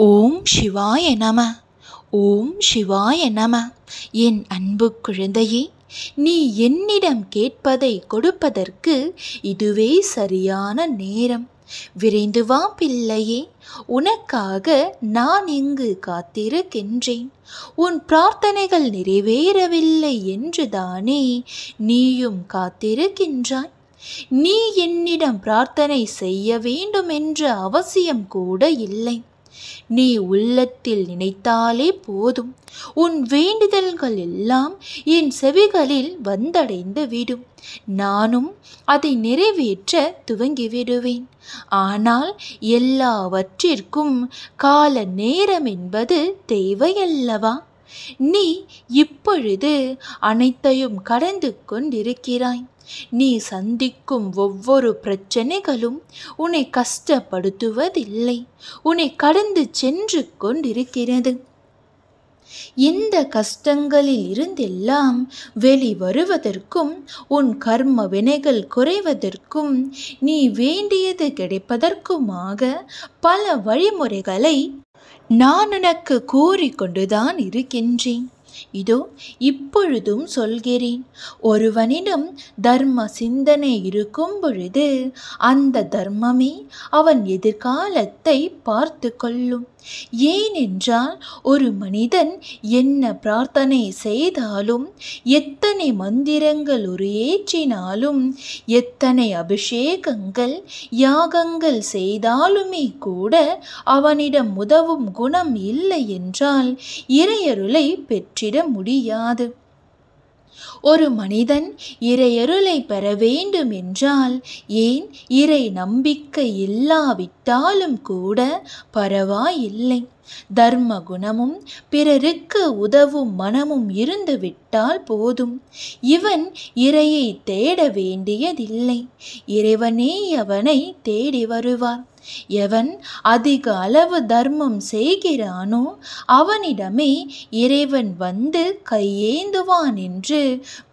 ஓம் சிவாய நம. ஓம் சிவாய நம. என் அன்பு குழந்தையே, நீ என்னிடம் கேட்பதை கொடுப்பதற்கு இதுவே சரியான நேரம். விரைந்து வா பிள்ளையே, உனக்காக நான் இங்கு காத்திருக்கின்றேன். உன் பிரார்த்தனைகள் நிறைவேறவில்லை என்றுதானே நீயும் காத்திருக்கின்றாய். நீ என்னிடம் பிரார்த்தனை செய்ய வேண்டும் என்ற அவசியம் கூட இல்லை. நீ உள்ளத்தில் நினைத்தாலே போதும், உன் வேண்டுதல்கள் எல்லாம் என் செவிகளில் வந்தடைந்து விடும். நானும் அதை நிறைவேற்ற துவங்கிவிடுவேன். ஆனால் எல்லாவற்றிற்கும் கால நேரம் என்பது தேவையல்லவா? நீ இப்பொழுது அனைத்தையும் கடந்து கொண்டிருக்கிறாய். நீ சந்திக்கும் ஒவ்வொரு பிரச்சனைகளும் உன்னை கஷ்டப்படுத்துவதில்லை, உன்னை கடந்து சென்று கொண்டிருக்கிறது. இந்த கஷ்டங்களில் இருந்தெல்லாம் வெளிவருவதற்கும் உன் கர்ம வினைகள் குறைவதற்கும் நீ வேண்டியது கிடைப்பதற்குமாக பல வழிமுறைகளை நான் உனக்கு கூறிக்கொண்டுதான் இருக்கின்றேன். இதோ இப்பொழுதும் சொல்கிறேன். ஒருவனிடம் தர்ம சிந்தனை இருக்கும் பொழுது அந்த தர்மமே அவன் எதிர்காலத்தை பார்த்து கொள்ளும். ஏனென்றால் ஒரு மனிதன் என்ன பிரார்த்தனை செய்தாலும், எத்தனை மந்திரங்கள் உரையேற்றினாலும், எத்தனை அபிஷேகங்கள் யாகங்கள் செய்தாலுமே கூட அவனிடம் உதவும் குணம் இல்லை என்றால் இறையருளை பெற்றிட முடியாது. ஒரு மனிதன் இறையருளை பெற வேண்டும் என்றால், ஏன் இறை நம்பிக்கை இல்லாவிட்டாலும் கூட பரவாயில்லை, தர்ம குணமும் பிறருக்கு உதவும் மனமும் இருந்துவிட்டால் போதும். இவன் இறையை தேட வேண்டியதில்லை, இறைவனே அவனை தேடி வருவார். எவன் அதிக அளவு தர்மம் செய்கிறானோ அவனிடமே இறைவன் வந்து கையேந்துவான் என்று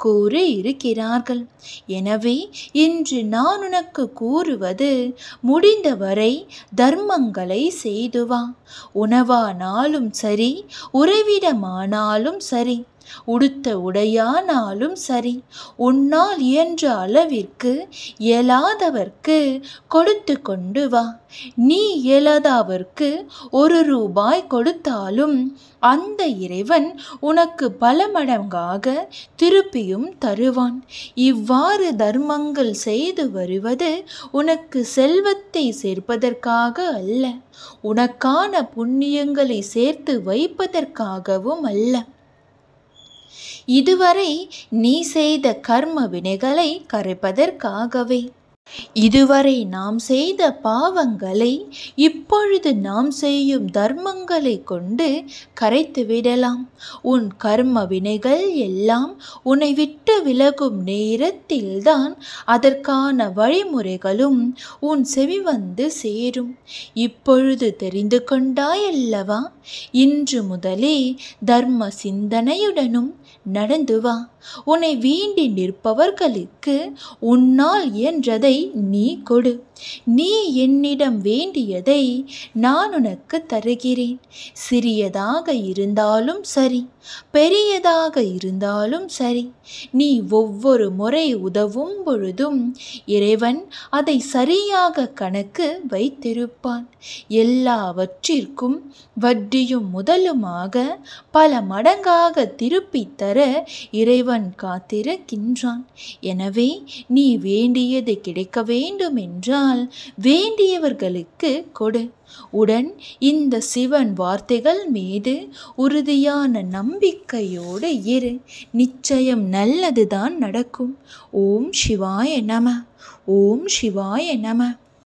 கூறி இருக்கிறார்கள். எனவே இன்று நான் உனக்கு கூறுவது, முடிந்தவரை தர்மங்களை செய்து வா. உணவானாலும் சரி, உறைவிடமானாலும் சரி, உடுத்த உடையானாலும் சரி, உன்னால் இயன்ற அளவிற்கு இயலாதவர்க்கு கொடுத்து கொண்டு வா. நீ இயலாதவர்க்கு 1 ரூபாய் கொடுத்தாலும் அந்த இறைவன் உனக்கு பல மடங்காக திருப்பியும் தருவான். இவ்வாறு தர்மங்கள் செய்து வருவது உனக்கு செல்வத்தை சேர்ப்பதற்காக அல்ல, உனக்கான புண்ணியங்களை சேர்த்து வைப்பதற்காகவும் அல்ல. இதுவரை நீ செய்த கர்ம வினைகளை கரைப்பதற்காகவே. இதுவரை நாம் செய்த பாவங்களை இப்பொழுது நாம் செய்யும் தர்மங்களை கொண்டு கரைத்து விடலாம். உன் கர்ம வினைகள் எல்லாம் உன்னை விட்டு விலகும் நேரத்தில்தான் அதற்கான வழிமுறைகளும் உன் செவி வந்து சேரும். இப்பொழுது தெரிந்து கொண்டாயல்லவா? இன்று முதலே தர்ம சிந்தனையுடனும் நடந்து வா. உன்னை வேண்டி நிற்பவர்களுக்கு உன்னால் இயன்றதை நீ கொடு. நீ என்னிடம் வேண்டியதை நான் உனக்கு தருகிறேன். சிறியதாக இருந்தாலும் சரி, பெரியதாக இருந்தாலும் சரி, நீ ஒவ்வொரு முறை உதவும் பொழுதும் இறைவன் அதை சரியாக கணக்கு வைத்திருப்பான். எல்லாவற்றிற்கும் வட்டியும் முதலுமாக பல மடங்காக திருப்பித் தர இறைவன் காத்திருக்கின்றான். எனவே நீ வேண்டியது கிடைக்க வேண்டும் என்றால் வேண்டியவர்களுக்கு கொடு. உடன் இந்த சிவன் வார்த்தைகள் மீது உறுதியான நம்பிக்கையோடு இரு. நிச்சயம் நல்லதுதான் நடக்கும். ஓம் சிவாய நம. ஓம் சிவாய நம.